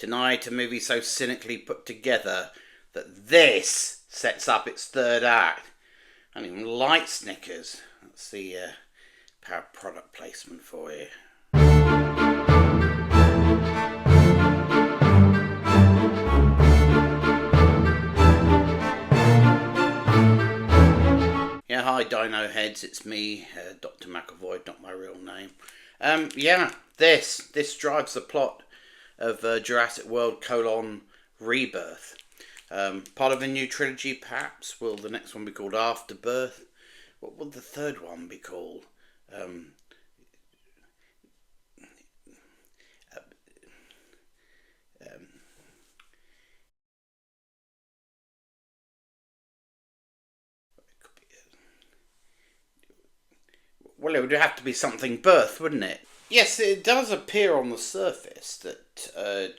Tonight, a movie so cynically put together that this sets up its third act. I don't even like Snickers. That's the power of product placement for you. Yeah, hi Dino Heads, it's me, Dr. Macclevoid, not my real name. This drives the plot of Jurassic World : Rebirth. Part of a new trilogy, perhaps. Will the next one be called Afterbirth? What will the third one be called? Well, it would have to be something birth, wouldn't it? Yes, it does appear on the surface that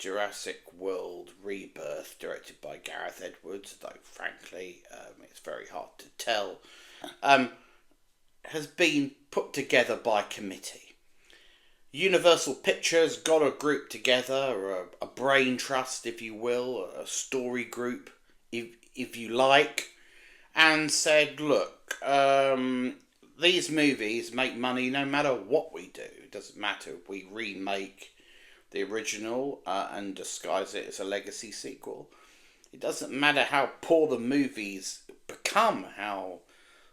Jurassic World Rebirth, directed by Gareth Edwards, though frankly it's very hard to tell, has been put together by committee. Universal Pictures got a group together, a brain trust, if you will, a story group, if you like, and said, look, these movies make money no matter what we do. It doesn't matter if we remake the original and disguise it as a legacy sequel. It doesn't matter how poor the movies become, how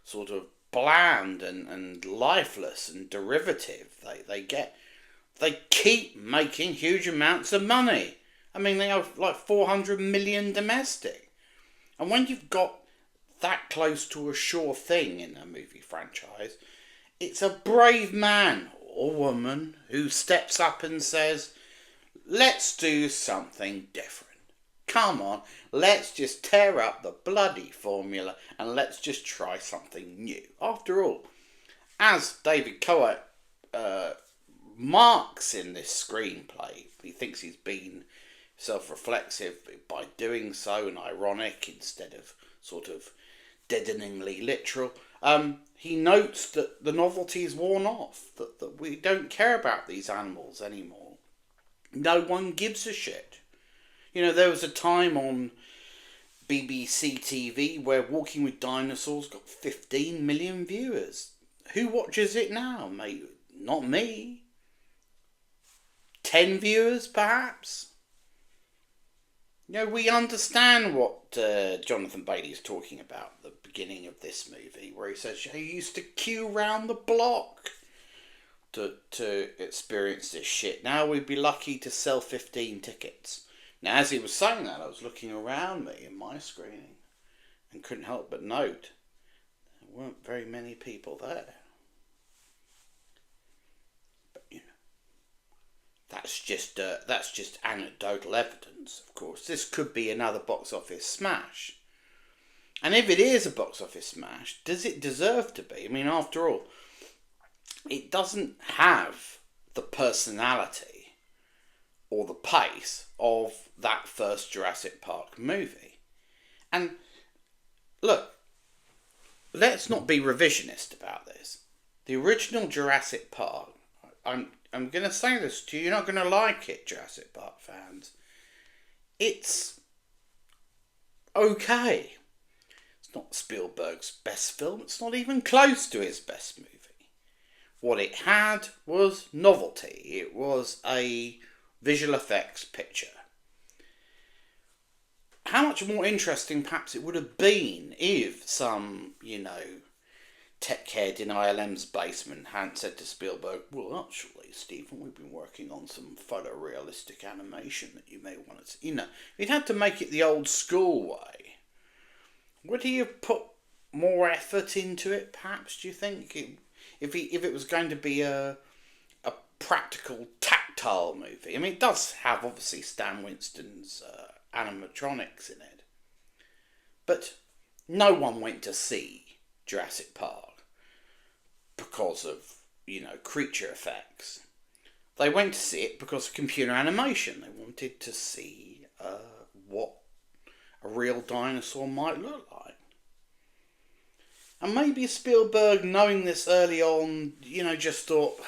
sort of bland and lifeless and derivative they get. They keep making huge amounts of money. I mean, they have like 400 million domestic. And when you've got that close to a sure thing in a movie franchise, it's a brave man or woman who steps up and says, let's do something different. Come on, let's just tear up the bloody formula and let's just try something new. After all, as David Coe marks in this screenplay, he thinks he's been self-reflexive by doing so and ironic instead of sort of deadeningly literal. He notes that the novelty is worn off, that we don't care about these animals anymore. No one gives a shit. You know, there was a time on BBC TV where Walking with Dinosaurs got 15 million viewers. Who watches it now, mate? Not me. 10 viewers, perhaps? You know, we understand what Jonathan Bailey's talking about at the beginning of this movie, where he says he used to queue round the block to experience this shit. Now we'd be lucky to sell 15 tickets. Now, as he was saying that, I was looking around me in my screening and couldn't help but note there weren't very many people there. But, you know, that's just anecdotal evidence, of course. This could be another box office smash. And if it is a box office smash, does it deserve to be? I mean, after all, it doesn't have the personality or the pace of that first Jurassic Park movie. And look, let's not be revisionist about this. The original Jurassic Park, I'm going to say this to you, you're not going to like it, Jurassic Park fans. It's okay. It's not Spielberg's best film. It's not even close to his best movie. What it had was novelty. It was a visual effects picture. How much more interesting perhaps it would have been if some, tech head in ILM's basement hadn't said to Spielberg, well, actually, Stephen, we've been working on some photorealistic animation that you may want to see. He'd had to make it the old school way. Would he have put more effort into it, perhaps, do you think? If it was going to be a practical, tactile movie. I mean, it does have, obviously, Stan Winston's animatronics in it. But no one went to see Jurassic Park because of, creature effects. They went to see it because of computer animation. They wanted to see what a real dinosaur might look like. And maybe Spielberg, knowing this early on, just thought,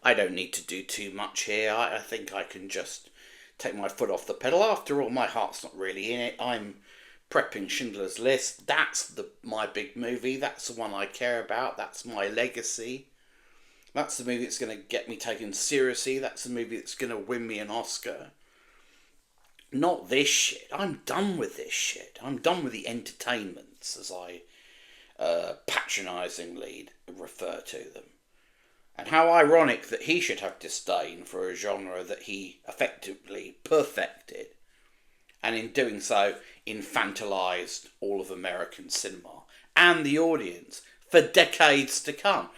I don't need to do too much here. I think I can just take my foot off the pedal. After all, my heart's not really in it. I'm prepping Schindler's List. That's my big movie. That's the one I care about. That's my legacy. That's the movie that's going to get me taken seriously. That's the movie that's going to win me an Oscar. Not this shit. I'm done with this shit. I'm done with the entertainments, as I patronisingly refer to them. And how ironic that he should have disdain for a genre that he effectively perfected, and in doing so infantilised all of American cinema and the audience for decades to come.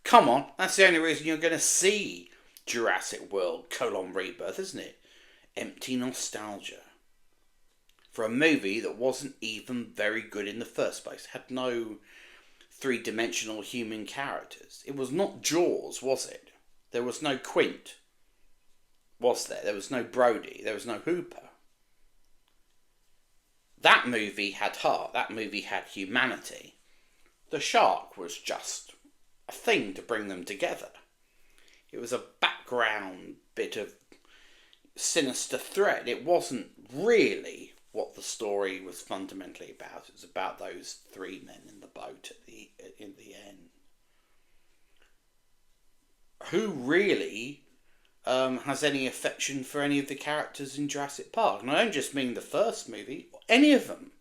Come on, that's the only reason you're going to see Jurassic World : Rebirth, isn't it? Empty nostalgia. For a movie that wasn't even very good in the first place. Had no three-dimensional human characters. It was not Jaws, was it? There was no Quint. Was there? There was no Brody. There was no Hooper. That movie had heart. That movie had humanity. The shark was just a thing to bring them together. It was a background bit of sinister thread. It wasn't really what the story was fundamentally about. It was about those three men in the boat in the end. Who really has any affection for any of the characters in Jurassic Park? And I don't just mean the first movie, any of them.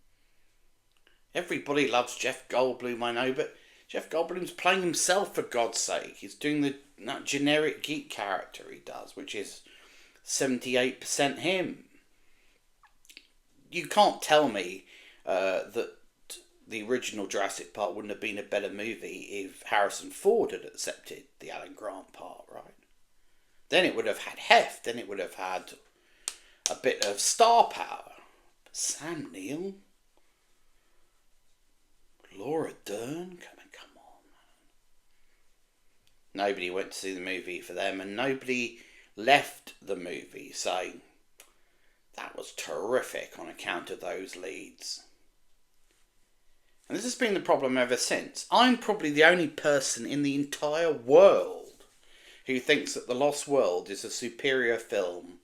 Everybody loves Jeff Goldblum, I know, but Jeff Goldblum's playing himself, for God's sake. He's doing that generic geek character he does, which is 78% him. You can't tell me that the original Jurassic Park wouldn't have been a better movie if Harrison Ford had accepted the Alan Grant part, right? Then it would have had heft, then it would have had a bit of star power. But Sam Neill, Laura Dern, come on, man. Nobody went to see the movie for them, and nobody left the movie saying, that was terrific on account of those leads. And this has been the problem ever since. I'm probably the only person in the entire world who thinks that The Lost World is a superior film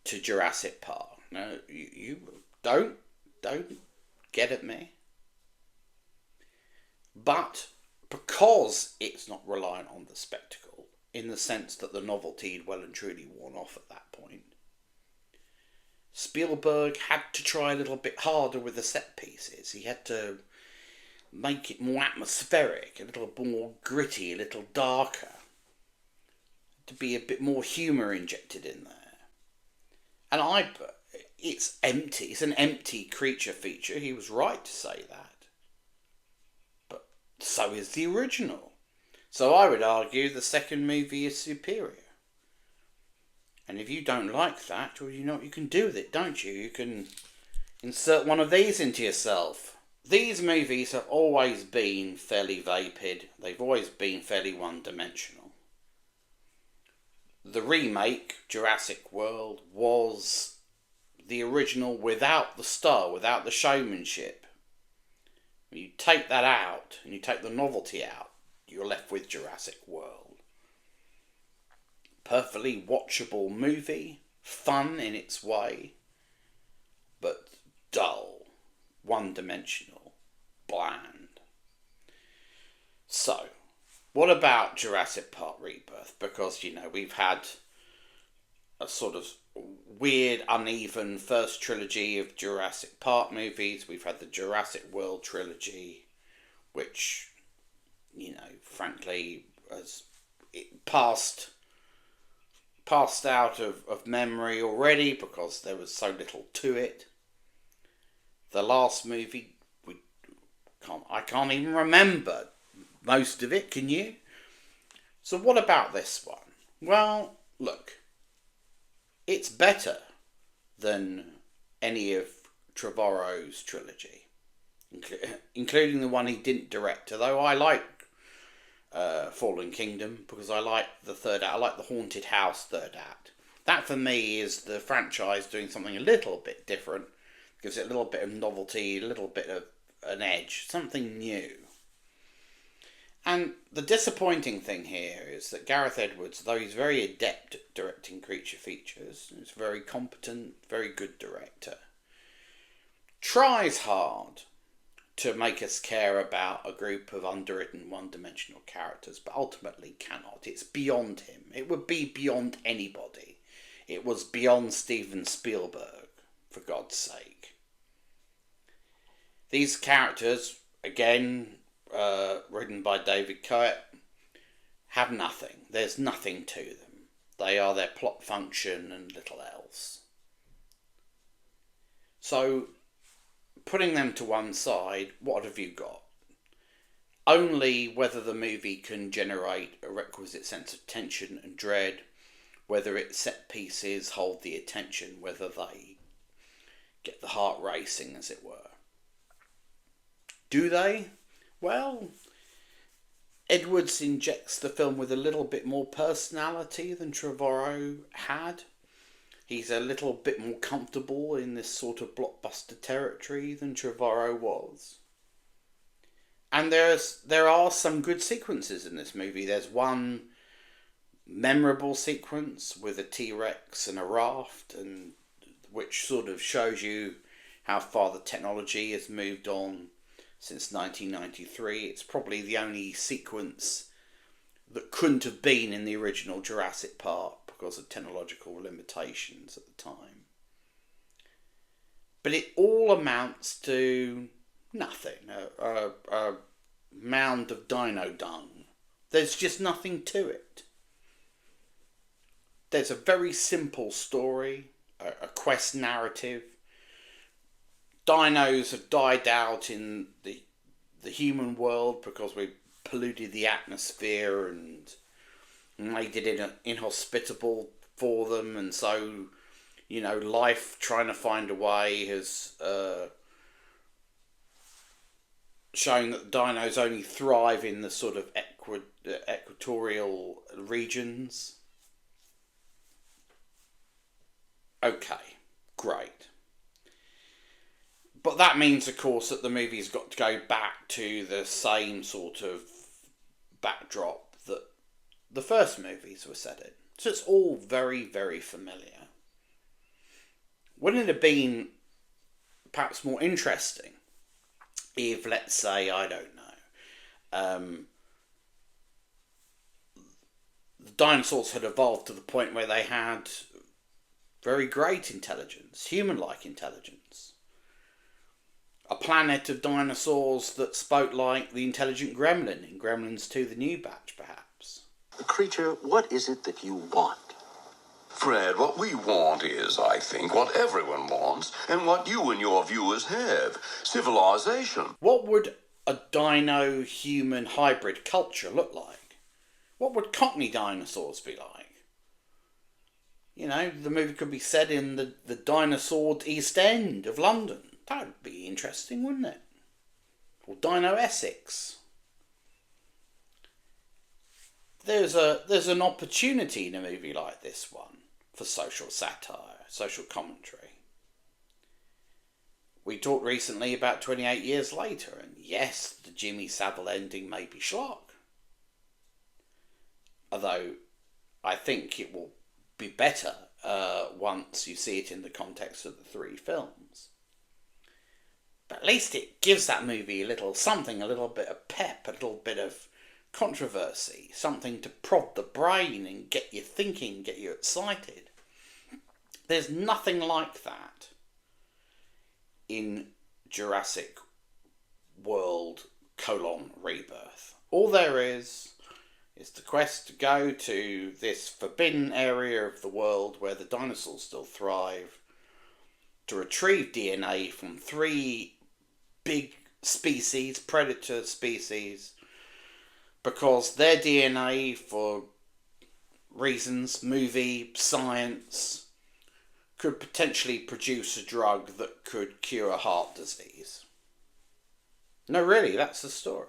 to Jurassic Park. No, you don't get at me. But because it's not reliant on the spectacle, in the sense that the novelty had well and truly worn off at that point, Spielberg had to try a little bit harder with the set pieces. He had to make it more atmospheric, a little more gritty, a little darker, to be a bit more humour injected in there. And it's empty. It's an empty creature feature. He was right to say that. But so is the original. So I would argue the second movie is superior. And if you don't like that, well, you know what you can do with it, don't you? You can insert one of these into yourself. These movies have always been fairly vapid. They've always been fairly one-dimensional. The remake, Jurassic World, was the original without the star, without the showmanship. When you take that out, and you take the novelty out, you're left with Jurassic World. Perfectly watchable movie, fun in its way, but dull, one-dimensional, bland. So, what about Jurassic Park Rebirth? Because, we've had a sort of weird, uneven first trilogy of Jurassic Park movies. We've had the Jurassic World trilogy, which, frankly, has passed out of memory already because there was so little to it. The last movie, I can't even remember most of it, can you? So what about this one? Well, look, it's better than any of Trevorrow's trilogy, including the one he didn't direct, although I like Fallen Kingdom, because I like the third act. I like the Haunted House third act. That for me is the franchise doing something a little bit different, gives it a little bit of novelty, a little bit of an edge, something new. And the disappointing thing here is that Gareth Edwards, though he's very adept at directing creature features, he's a very competent, very good director, tries hard to make us care about a group of underwritten one-dimensional characters, but ultimately cannot. It's beyond him. It would be beyond anybody. It was beyond Steven Spielberg, for God's sake. These characters, again, written by David Coet, have nothing. There's nothing to them. They are their plot function and little else. So, putting them to one side, what have you got? Only whether the movie can generate a requisite sense of tension and dread, whether its set pieces hold the attention, whether they get the heart racing, as it were. Do they? Well, Edwards injects the film with a little bit more personality than Trevorrow had. He's a little bit more comfortable in this sort of blockbuster territory than Trevorrow was. And there are some good sequences in this movie. There's one memorable sequence with a T-Rex and a raft, and which sort of shows you how far the technology has moved on since 1993. It's probably the only sequence that couldn't have been in the original Jurassic Park because of technological limitations at the time. But it all amounts to nothing. A mound of dino dung. There's just nothing to it. There's a very simple story, a quest narrative. Dinos have died out in the human world because we've polluted the atmosphere and made it inhospitable for them, and so, you know, life trying to find a way has shown that dinos only thrive in the sort of equatorial regions. Okay, great. But that means, of course, that the movie's got to go back to the same sort of backdrop that the first movies were set in. So it's all very, very familiar. Wouldn't it have been perhaps more interesting if, let's say, I don't know, the dinosaurs had evolved to the point where they had very great intelligence, human-like intelligence. A planet of dinosaurs that spoke like the intelligent gremlin in Gremlins 2: The New Batch, perhaps. Creature, what is it that you want? Fred, what we want is, I think, what everyone wants, and what you and your viewers have. Civilization. What would a dino-human hybrid culture look like? What would Cockney dinosaurs be like? You know, the movie could be set in the dinosaured East End of London. That would be interesting, wouldn't it? Or Dino Essex. There's an opportunity in a movie like this one for social satire, social commentary. We talked recently about 28 Years Later, and yes, the Jimmy Savile ending may be schlock. Although, I think it will be better once you see it in the context of the three films. But at least it gives that movie a little something, a little bit of pep, a little bit of controversy, something to prod the brain and get you thinking, get you excited. There's nothing like that in Jurassic World : Rebirth. All there is the quest to go to this forbidden area of the world where the dinosaurs still thrive, to retrieve DNA from three big species, predator species, because their DNA, for reasons, movie, science, could potentially produce a drug that could cure heart disease. No, really, that's the story.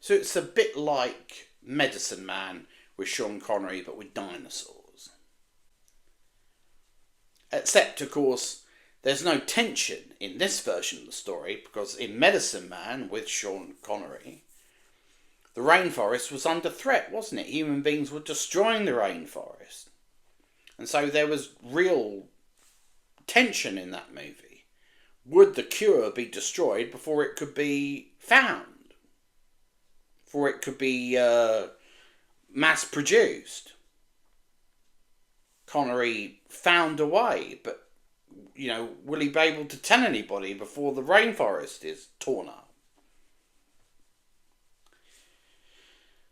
So it's a bit like Medicine Man with Sean Connery, but with dinosaurs. Except, of course, there's no tension in this version of the story, because in Medicine Man with Sean Connery, the rainforest was under threat, wasn't it? Human beings were destroying the rainforest. And so there was real tension in that movie. Would the cure be destroyed before it could be found? Before it could be mass produced? Connery found a way, but, will he be able to tell anybody before the rainforest is torn up?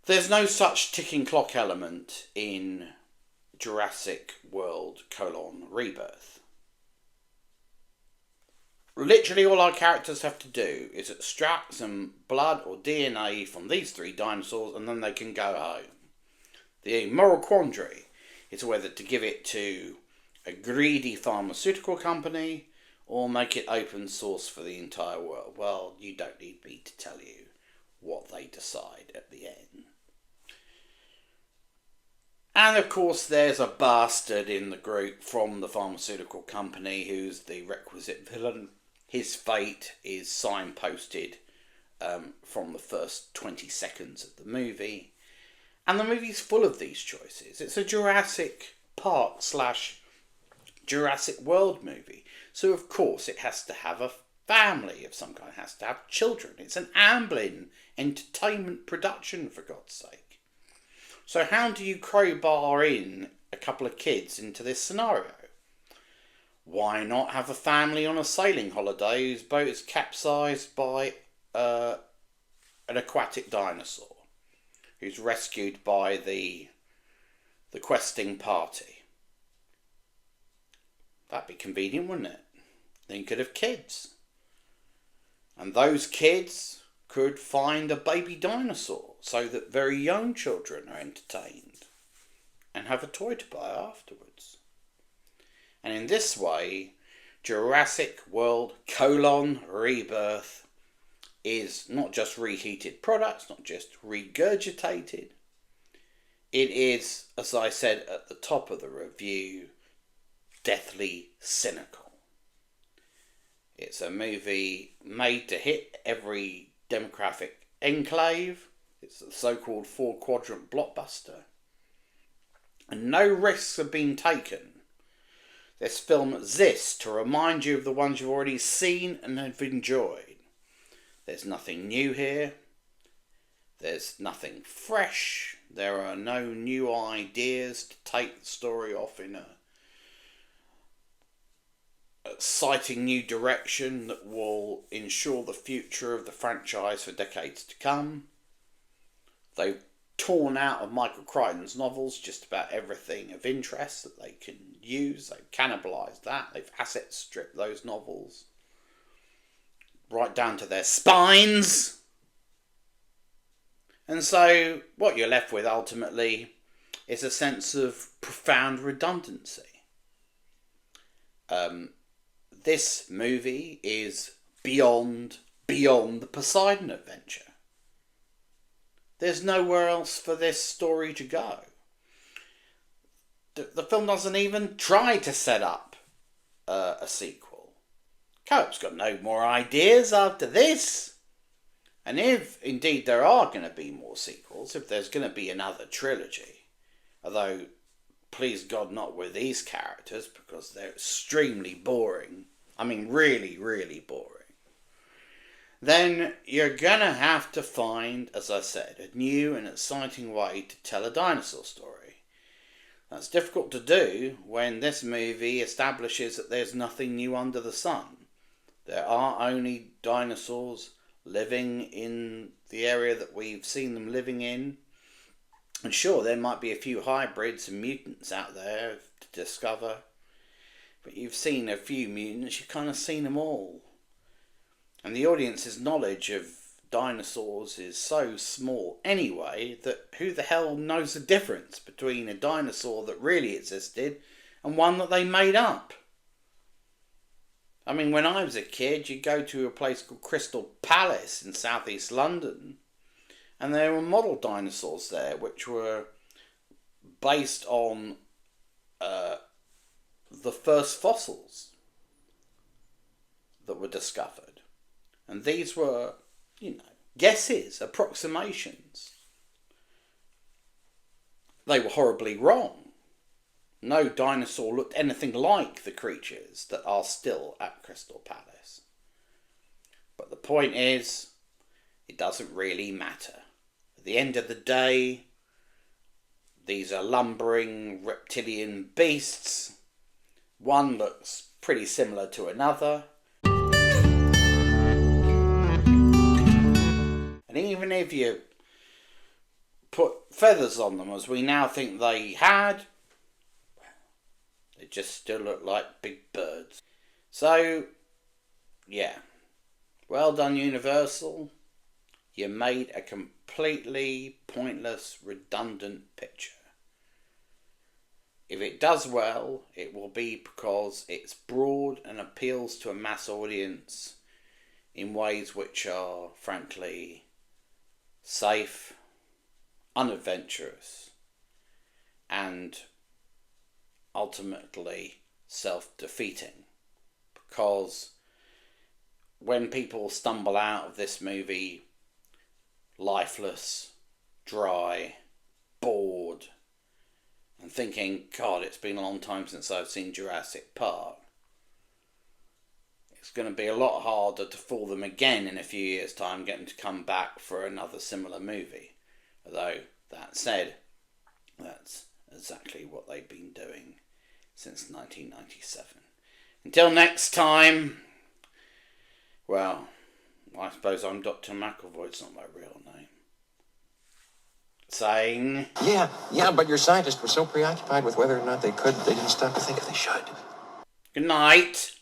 There's no such ticking clock element in Jurassic World: Rebirth. Literally all our characters have to do is extract some blood or DNA from these 3 dinosaurs and then they can go home. The moral quandary is whether to give it to a greedy pharmaceutical company or make it open source for the entire world. Well, you don't need me to tell you what they decide at the end. And of course there's a bastard in the group from the pharmaceutical company who's the requisite villain. His fate is signposted from the first 20 seconds of the movie. And the movie's full of these choices. It's a Jurassic Park / Jurassic World movie. So of course it has to have a family of some kind. It has to have children. It's an Amblin entertainment production, for God's sake. So how do you crowbar in a couple of kids into this scenario? Why not have a family on a sailing holiday whose boat is capsized by an aquatic dinosaur who's rescued by the questing party? That'd be convenient, wouldn't it? Then you could have kids. And those kids could find a baby dinosaur so that very young children are entertained and have a toy to buy afterwards. And in this way, Jurassic World: Rebirth is not just reheated products, not just regurgitated. It is, as I said at the top of the review, deathly cynical. It's a movie made to hit every demographic enclave. It's the so-called 4-quadrant blockbuster. And no risks have been taken. This film exists to remind you of the ones you've already seen and have enjoyed. There's nothing new here. There's nothing fresh. There are no new ideas to take the story off in a exciting new direction that will ensure the future of the franchise for decades to come. They've torn out of Michael Crichton's novels just about everything of interest that they can use. They've cannibalised that. They've asset stripped those novels right down to their spines. And so what you're left with ultimately is a sense of profound redundancy. This movie is beyond the Poseidon adventure. There's nowhere else for this story to go. The film doesn't even try to set up a sequel. Cope's got no more ideas after this. And if indeed there are going to be more sequels, if there's going to be another trilogy, although please God not with these characters because they're extremely boring. I mean really, really boring. Then you're going to have to find, as I said, a new and exciting way to tell a dinosaur story. That's difficult to do when this movie establishes that there's nothing new under the sun. There are only dinosaurs living in the area that we've seen them living in. And sure, there might be a few hybrids and mutants out there to discover. But you've seen a few mutants, you've kind of seen them all. And the audience's knowledge of dinosaurs is so small anyway that who the hell knows the difference between a dinosaur that really existed and one that they made up? I mean, when I was a kid, you'd go to a place called Crystal Palace in southeast London, and there were model dinosaurs there which were based on the first fossils that were discovered. And these were, guesses, approximations. they were horribly wrong. No dinosaur looked anything like the creatures that are still at Crystal Palace. But the point is, it doesn't really matter. At the end of the day, these are lumbering reptilian beasts. One looks pretty similar to another. And even if you put feathers on them, as we now think they had, they just still look like big birds. So, yeah. Well done, Universal. You made a completely pointless, redundant picture. If it does well, it will be because it's broad and appeals to a mass audience in ways which are, frankly, safe, unadventurous, and ultimately self-defeating. Because when people stumble out of this movie lifeless, dry, bored, and thinking, God, it's been a long time since I've seen Jurassic Park, it's going to be a lot harder to fool them again in a few years' time, getting to come back for another similar movie. Although, that said, that's exactly what they've been doing since 1997. Until next time, well, I suppose I'm Dr. Macclevoid, it's not my real name. Saying... Yeah, but your scientists were so preoccupied with whether or not they could, they didn't stop to think if they should. Good night.